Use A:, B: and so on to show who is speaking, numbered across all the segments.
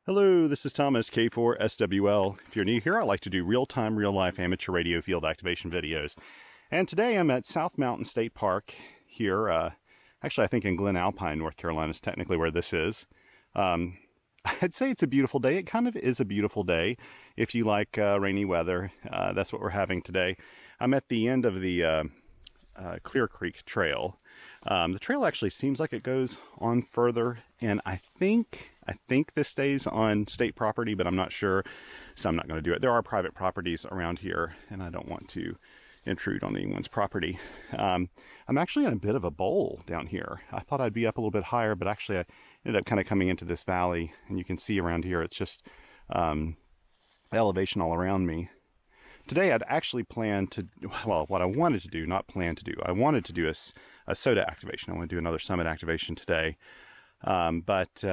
A: Hello, this is Thomas, K4SWL. If you're new here, I like to do real-time, real-life amateur radio field activation videos. And today I'm at South Mountain State Park here. Actually, I think in Glen Alpine, North Carolina is technically where this is. I'd say it's a beautiful day. It kind of is a beautiful day if you like rainy weather. That's what we're having today. I'm at the end of the Clear Creek Trail. The trail actually seems like it goes on further, and I think this stays on state property, but I'm not sure, so I'm not going to do it. There are private properties around here, and I don't want to intrude on anyone's property. I'm actually in a bit of a bowl down here. I thought I'd be up a little bit higher, but actually I ended up kind of coming into this valley, and you can see around here it's just elevation all around me. Today I'd actually planned to, well, what I wanted to do, not plan to do, I wanted to do a SOTA activation. I want to do another summit activation today, but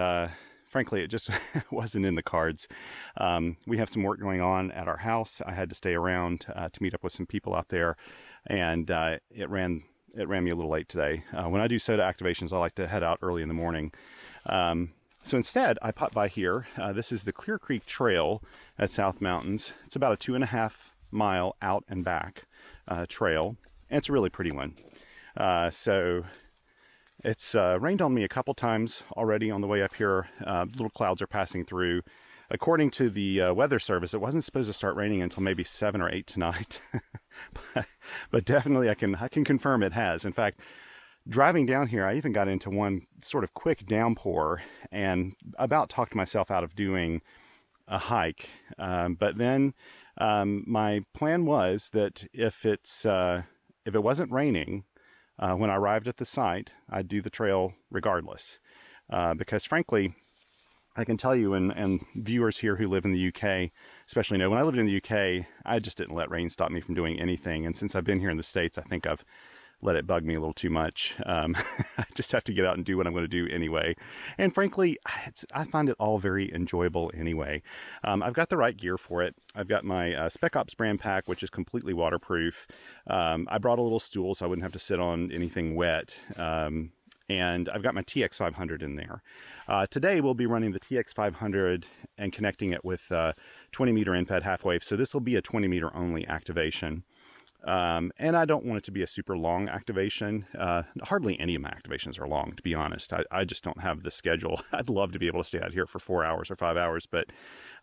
A: frankly, it just wasn't in the cards. We have some work going on at our house. I had to stay around to meet up with some people out there, and it ran me a little late today. When I do SOTA activations, I like to head out early in the morning. So instead, I popped by here. This is the Clear Creek Trail at South Mountains. It's about a 2.5 mile out and back trail, and it's a really pretty one. So it's rained on me a couple times already on the way up here. Little clouds are passing through. According to the weather service, it wasn't supposed to start raining until maybe 7 or 8 tonight. but definitely I can confirm it has. In fact, driving down here, I even got into one sort of quick downpour and about talked myself out of doing a hike. But then my plan was that if it wasn't raining, when I arrived at the site, I'd do the trail regardless. Because frankly, I can tell you, and viewers here who live in the UK especially know, when I lived in the UK, I just didn't let rain stop me from doing anything. And since I've been here in the States, I think I've let it bug me a little too much. I just have to get out and do what I'm going to do anyway. And frankly, I find it all very enjoyable anyway. I've got the right gear for it. I've got my Spec Ops brand pack, which is completely waterproof. I brought a little stool so I wouldn't have to sit on anything wet. And I've got my TX-500 in there. Today we'll be running the TX-500 and connecting it with 20 meter in-fed half wave. So this will be a 20 meter only activation. And I don't want it to be a super long activation. Hardly any of my activations are long, to be honest. I just don't have the schedule. I'd love to be able to stay out here for 4 hours or 5 hours, but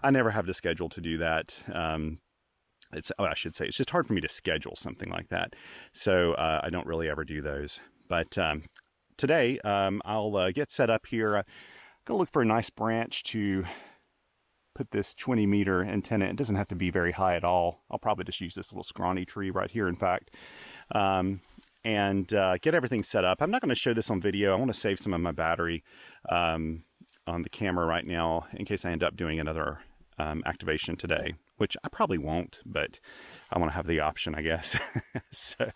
A: I never have the schedule to do that. I should say, it's just hard for me to schedule something like that. So I don't really ever do those. But today I'll get set up here. Go look for a nice branch to put this 20 meter antenna. It doesn't have to be very high at all. I'll probably just use this little scrawny tree right here, in fact, and get everything set up. I'm not going to show this on video. I want to save some of my battery on the camera right now in case I end up doing another activation today, which I probably won't, but I want to have the option, I guess. So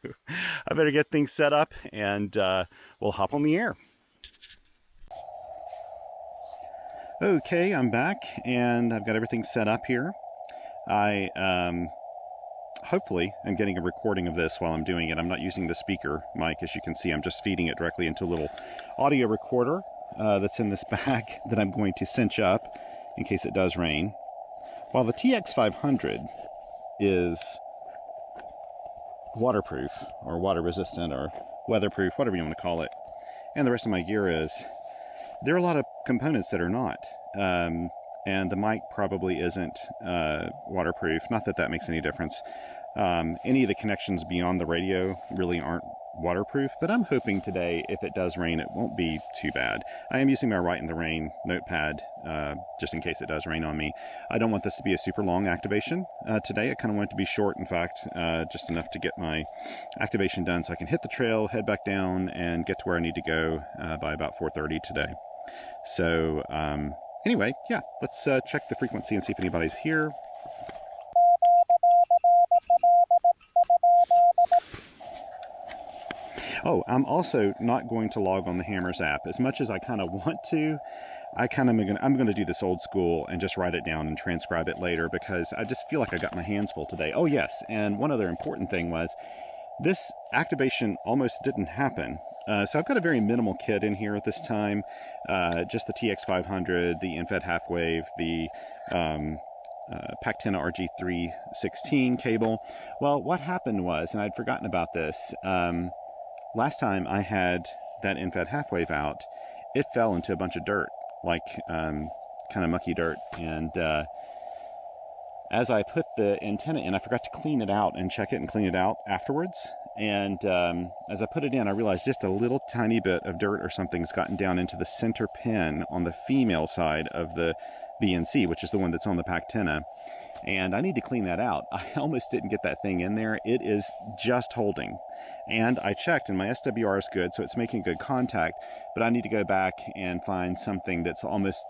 A: I better get things set up, and we'll hop on the air. Okay, I'm back, and I've got everything set up here. I hopefully am getting a recording of this while I'm doing it. I'm not using the speaker mic, as you can see. I'm just feeding it directly into a little audio recorder that's in this bag that I'm going to cinch up in case it does rain. While the TX-500 is waterproof, or water resistant, or weatherproof, whatever you want to call it, and the rest of my gear is, there are a lot of components that are not, and the mic probably isn't waterproof. Not that that makes any difference. Any of the connections beyond the radio really aren't waterproof, but I'm hoping today, if it does rain, it won't be too bad. I am using my Write in the Rain notepad just in case it does rain on me. I don't want this to be a super long activation today. I kind of want it to be short, in fact, just enough to get my activation done so I can hit the trail, head back down, and get to where I need to go by about 4:30 today. So anyway, yeah, let's check the frequency and see if anybody's here. Oh, I'm also not going to log on the Hammers app. As much as I kind of want to, I'm going to do this old school and just write it down and transcribe it later, because I just feel like I got my hands full today. Oh yes, and one other important thing was, this activation almost didn't happen. So I've got a very minimal kit in here at this time, just the TX-500, the InFed half wave, the PackTenna RG316 cable. Well, what happened was, and I'd forgotten about this, last time I had that InFed half wave out, it fell into a bunch of dirt, like kind of mucky dirt, and as I put the antenna in, I forgot to clean it out and check it and clean it out afterwards. And as I put it in, I realized just a little tiny bit of dirt or something's gotten down into the center pin on the female side of the BNC, which is the one that's on the PackTenna. And I need to clean that out. I almost didn't get that thing in there. It is just holding. And I checked, and my SWR is good, so it's making good contact. But I need to go back and find something that's almost,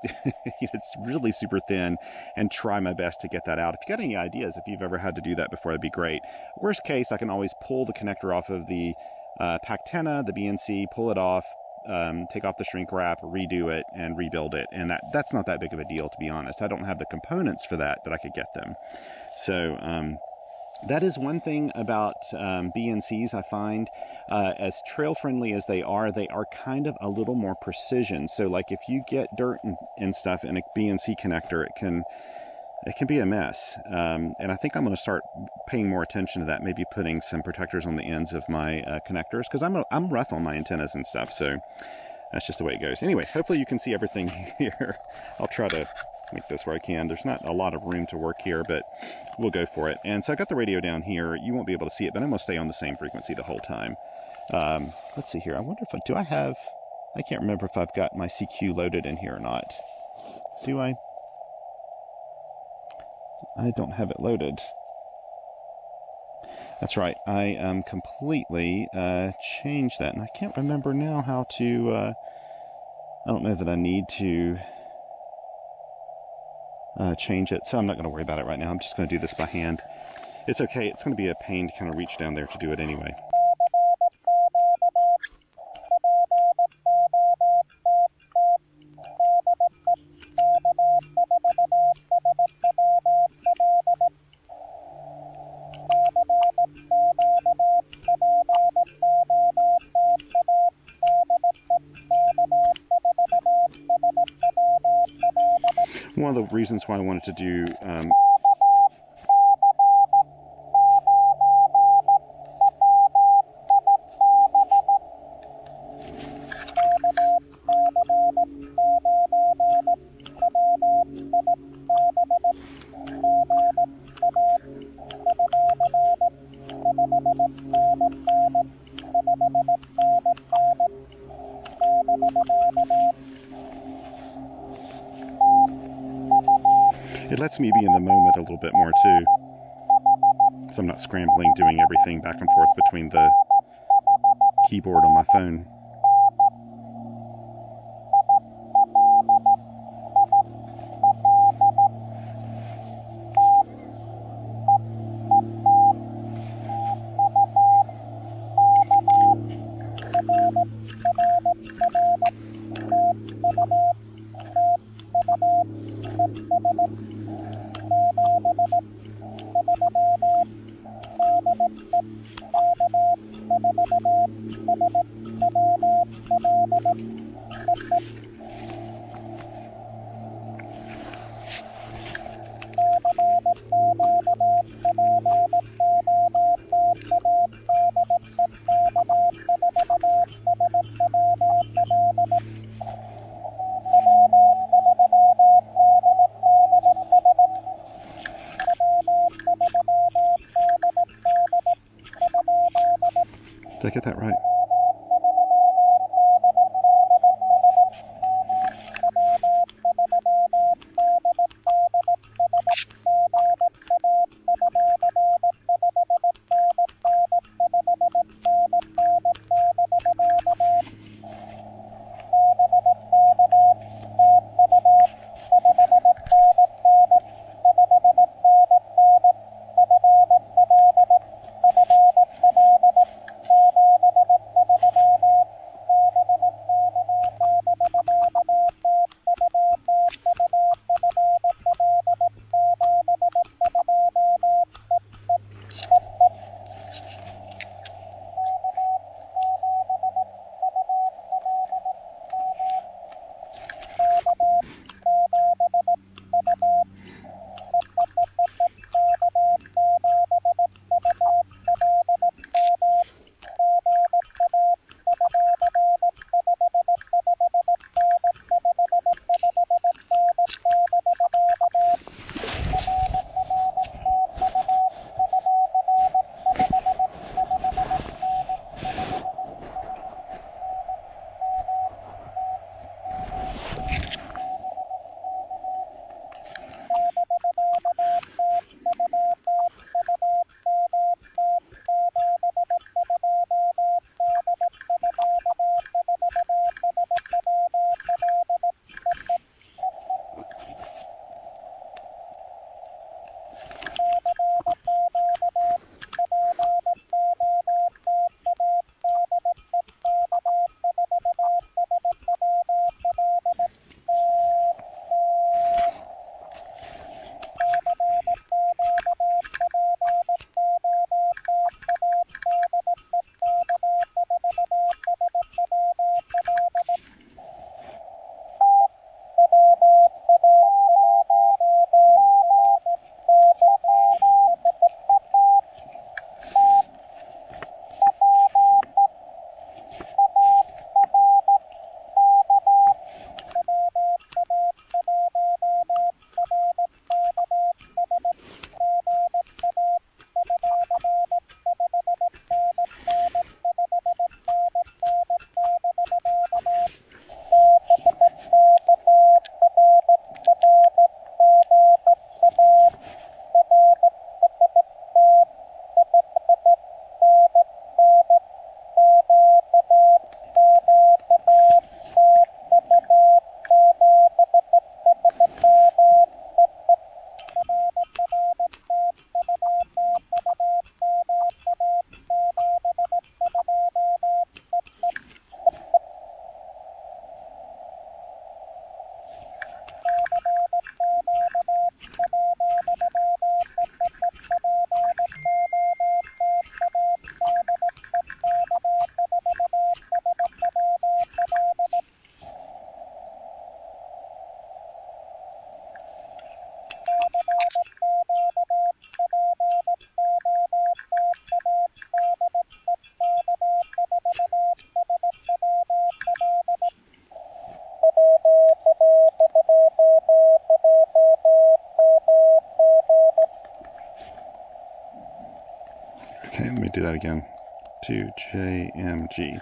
A: it's really super thin, and try my best to get that out. If you got any ideas, if you've ever had to do that before, that'd be great. Worst case, I can always pull the connector off of the PackTenna, the BNC, pull it off, take off the shrink wrap, redo it, and rebuild it. And that's not that big of a deal, to be honest. I don't have the components for that, but I could get them. So that is one thing about BNCs I find. As trail friendly as they are kind of a little more precision. So like if you get dirt and stuff in a BNC connector, it can be a mess. And I think I'm going to start paying more attention to that, maybe putting some protectors on the ends of my connectors, because I'm rough on my antennas and stuff, so that's just the way it goes. Anyway, hopefully you can see everything here. I'll try to make this where I can. There's not a lot of room to work here, but we'll go for it. And so I got the radio down here. You won't be able to see it, but I'm going to stay on the same frequency the whole time. Let's see here. I wonder if I can't remember if I've got my CQ loaded in here or not. Do I? I don't have it loaded. That's right. I completely changed that, and I can't remember now how to. I don't know that I need to change it, so I'm not going to worry about it right now. I'm just going to do this by hand. It's okay. It's going to be a pain to kind of reach down there to do it anyway. One of the reasons why I wanted to do it lets me be in the moment a little bit more too, because I'm not scrambling doing everything back and forth between the keyboard on my phone. Did I get that right? do that again. 2JMG.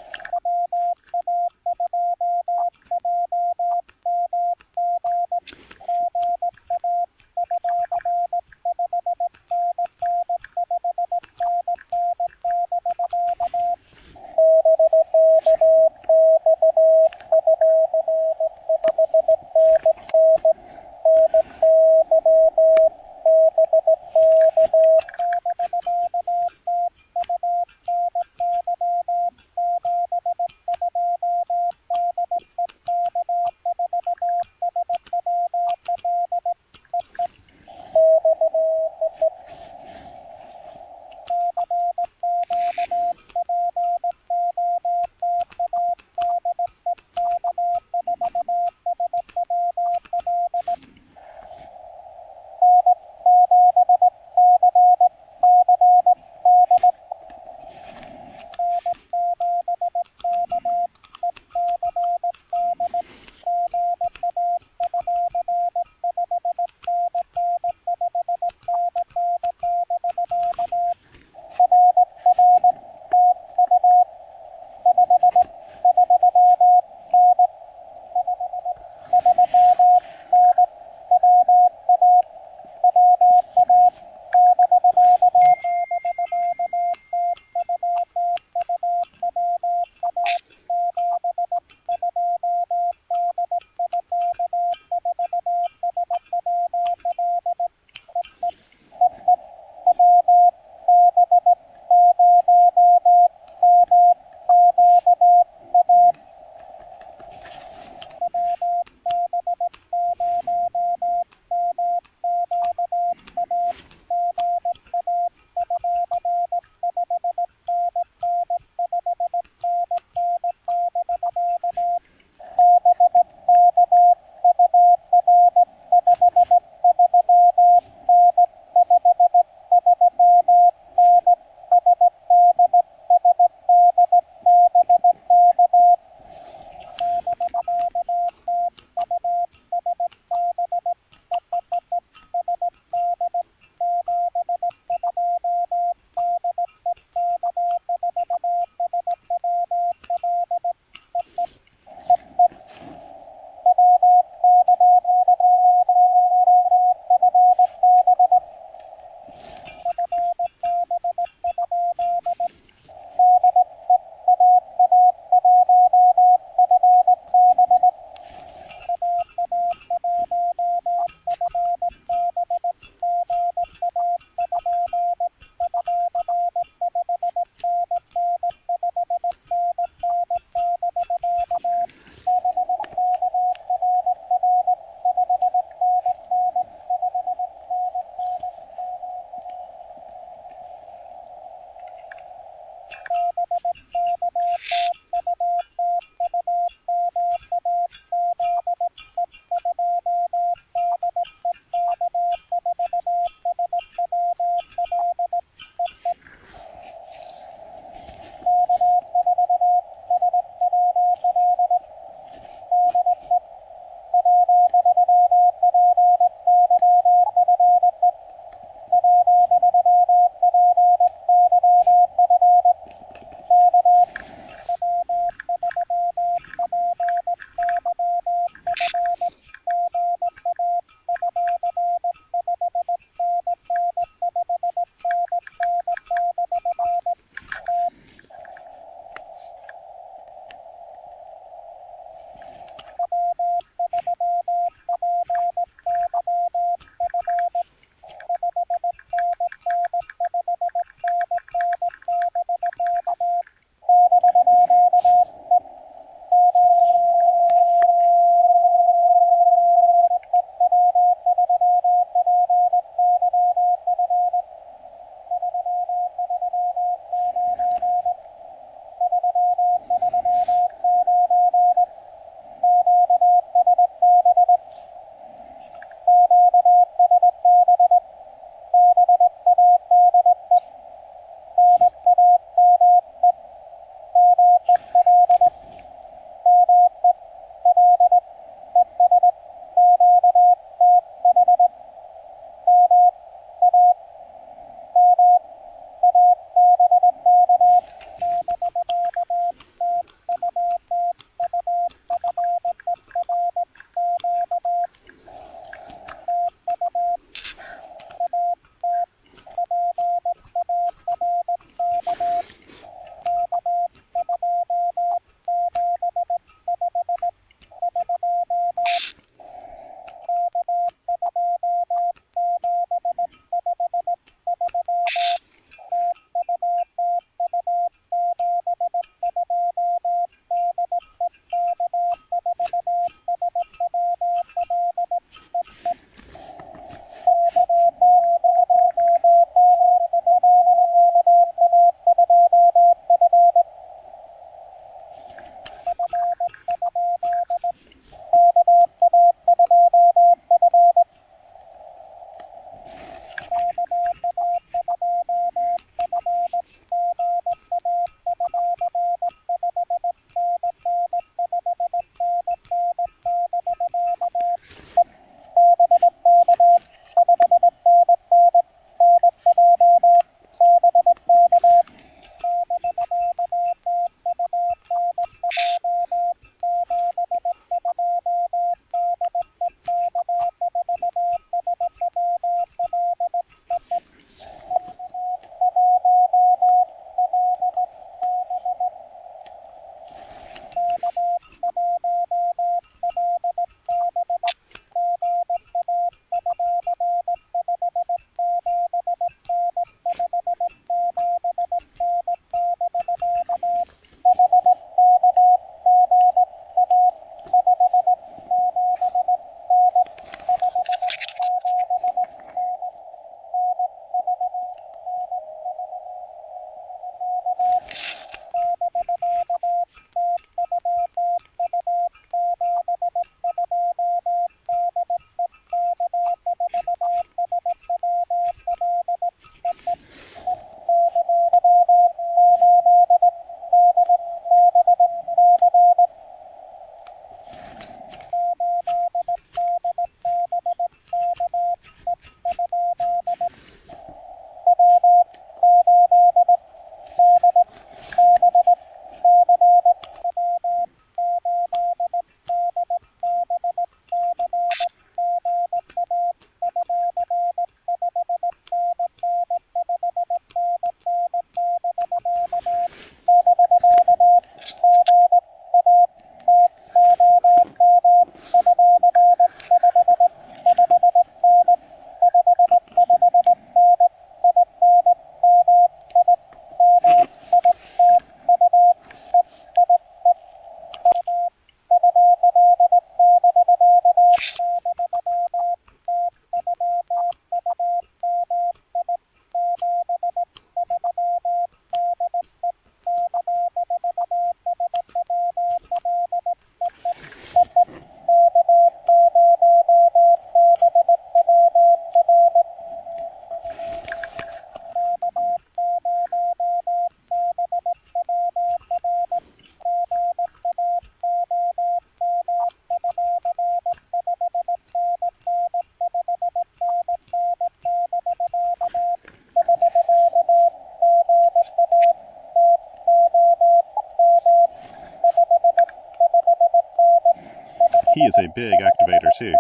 A: really big activator too.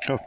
A: Oh.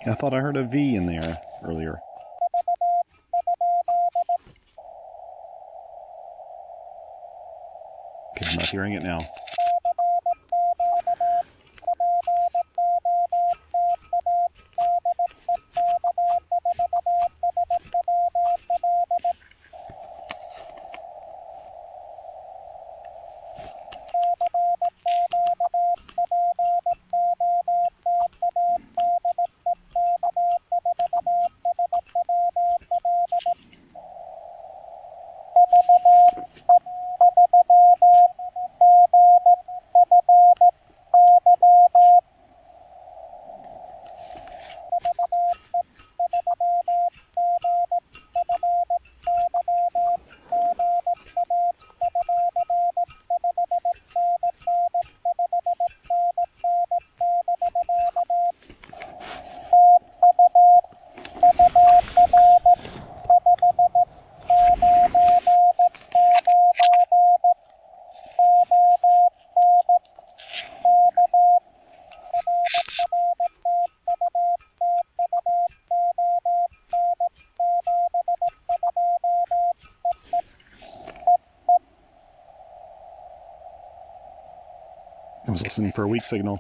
A: I thought I heard a V in there earlier. Okay, I'm not hearing it now. I was listening for a weak signal.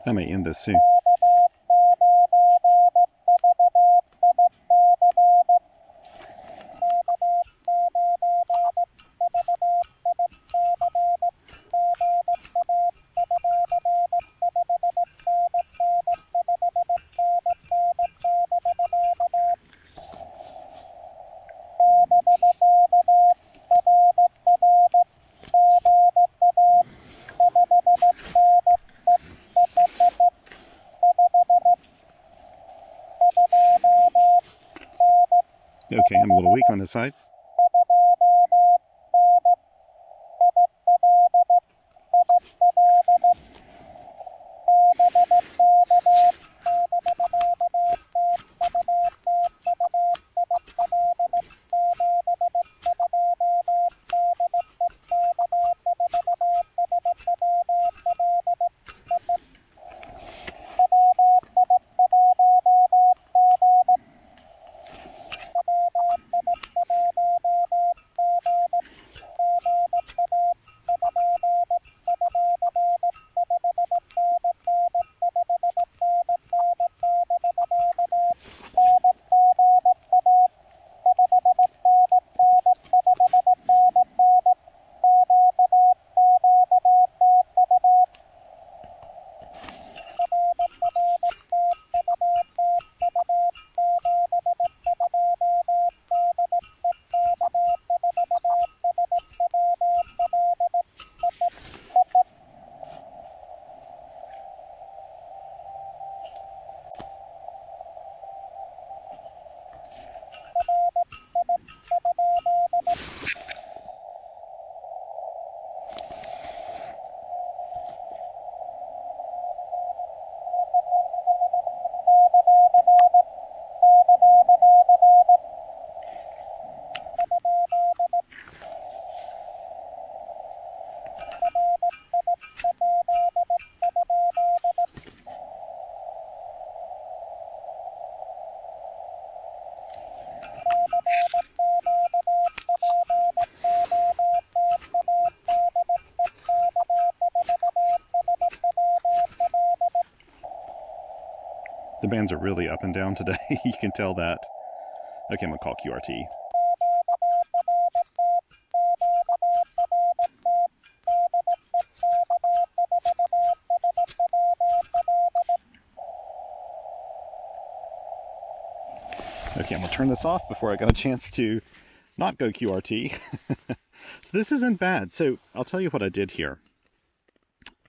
A: I may end this soon. Okay, I'm a little weak on this side. The bands are really up and down today. You can tell that. Okay, I'm gonna call QRT. Okay, I'm gonna turn this off before I got a chance to not go QRT. So this isn't bad. So I'll tell you what I did here.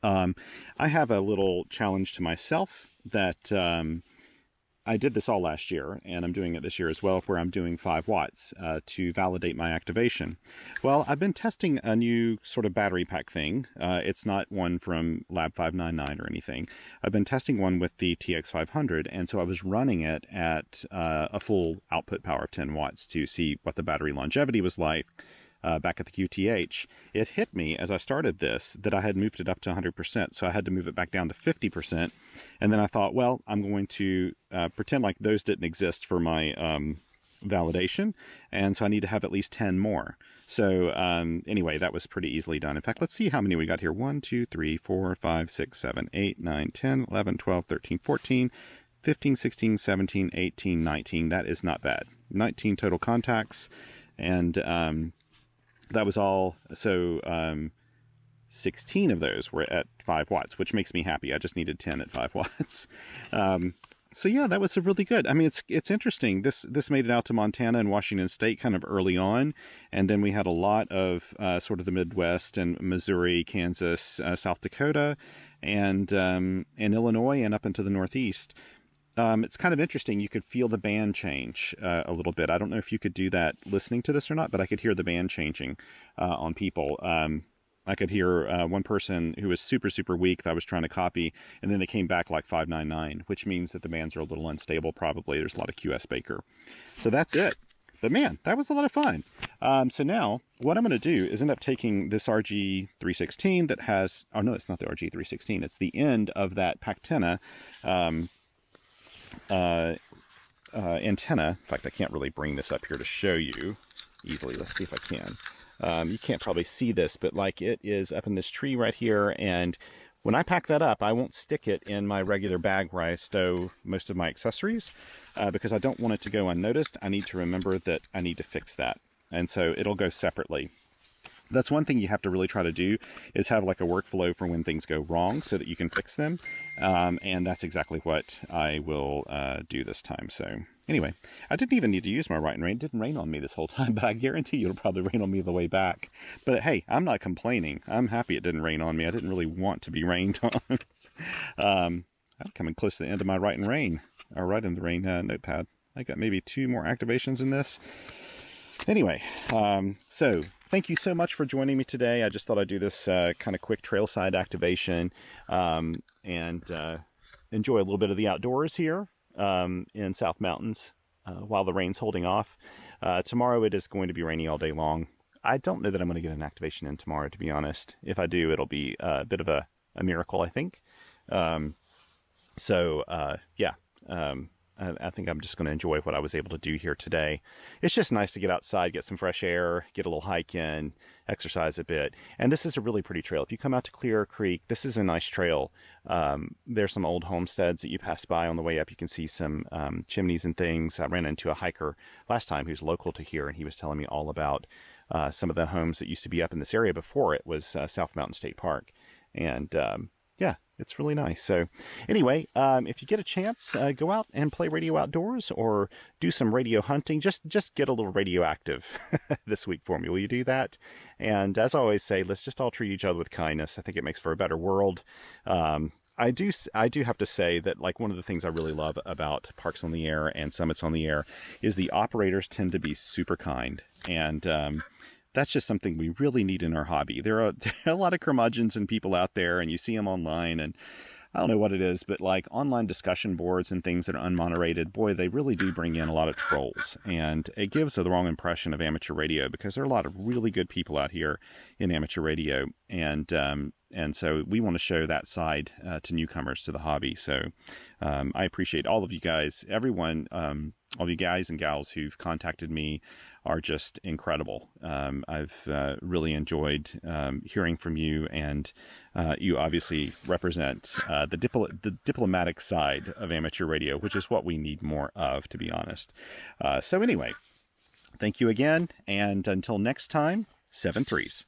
A: I have a little challenge to myself that I did this all last year, and I'm doing it this year as well, where I'm doing 5 watts to validate my activation. Well, I've been testing a new sort of battery pack thing. It's not one from lab599 or anything. I've been testing one with the TX-500, and so I was running it at a full output power of 10 watts to see what the battery longevity was like. Back at the QTH, it hit me as I started this that I had moved it up to 100%, so I had to move it back down to 50%. And then I thought, well, I'm going to pretend like those didn't exist for my validation, and so I need to have at least 10 more. So anyway, that was pretty easily done. In fact, let's see how many we got here. 1, 2, 3, 4, 5, 6, 7, 8, 9, 10, 11, 12, 13, 14, 15, 16, 17, 18, 19. That is not bad. 19 total contacts, and that was all. So 16 of those were at 5 watts, which makes me happy. I just needed 10 at 5 watts. So yeah, that was really good. I mean, it's interesting. This made it out to Montana and Washington State kind of early on, and then we had a lot of sort of the Midwest and Missouri, Kansas, South Dakota, and Illinois, and up into the Northeast. It's kind of interesting. You could feel the band change a little bit. I don't know if you could do that listening to this or not, but I could hear the band changing on people. I could hear one person who was super, super weak that I was trying to copy, and then they came back like 599, which means that the bands are a little unstable probably. There's a lot of QS Baker. So that's it. But man, that was a lot of fun. So now what I'm going to do is end up taking this RG316 that has... Oh, no, it's not the RG316. It's the end of that PackTenna antenna. In fact, I can't really bring this up here to show you easily. Let's see if I can. You can't probably see this, but like it is up in this tree right here, and when I pack that up, I won't stick it in my regular bag where I stow most of my accessories because I don't want it to go unnoticed. I need to remember that I need to fix that, and so it'll go separately. That's one thing you have to really try to do, is have like a workflow for when things go wrong so that you can fix them. And that's exactly what I will do this time. So anyway, I didn't even need to use my right and rain. It didn't rain on me this whole time, but I guarantee you it'll probably rain on me the way back. But hey, I'm not complaining. I'm happy it didn't rain on me. I didn't really want to be rained on. I'm coming close to the end of my right and rain, or right in the rain notepad. I got maybe 2 more activations in this. Anyway, so thank you so much for joining me today. I just thought I'd do this kind of quick trailside activation and enjoy a little bit of the outdoors here in South Mountains while the rain's holding off. Tomorrow it is going to be rainy all day long. I don't know that I'm going to get an activation in tomorrow, to be honest. If I do, it'll be a bit of a miracle, I think. Yeah. I think I'm just going to enjoy what I was able to do here today. It's just nice to get outside, get some fresh air, get a little hike in, exercise a bit. And this is a really pretty trail. If you come out to Clear Creek, this is a nice trail. There's some old homesteads that you pass by on the way up. You can see some chimneys and things. I ran into a hiker last time who's local to here, and he was telling me all about some of the homes that used to be up in this area before it was South Mountain State Park. And yeah, it's really nice. So anyway, if you get a chance, go out and play radio outdoors or do some radio hunting. Just get a little radioactive this week for me. Will you do that? And as I always say, let's just all treat each other with kindness. I think it makes for a better world. I do have to say that, like, one of the things I really love about Parks on the Air and Summits on the Air is the operators tend to be super kind. And that's just something we really need in our hobby. There are a lot of curmudgeons and people out there, and you see them online, and I don't know what it is, but like online discussion boards and things that are unmoderated, boy, they really do bring in a lot of trolls, and it gives the wrong impression of amateur radio, because there are a lot of really good people out here in amateur radio, and so we want to show that side to newcomers to the hobby. So I appreciate all of you guys, everyone, all you guys and gals who've contacted me are just incredible. I've really enjoyed hearing from you, and you obviously represent the diplomatic side of amateur radio, which is what we need more of, to be honest. So anyway, thank you again, and until next time, 7 threes.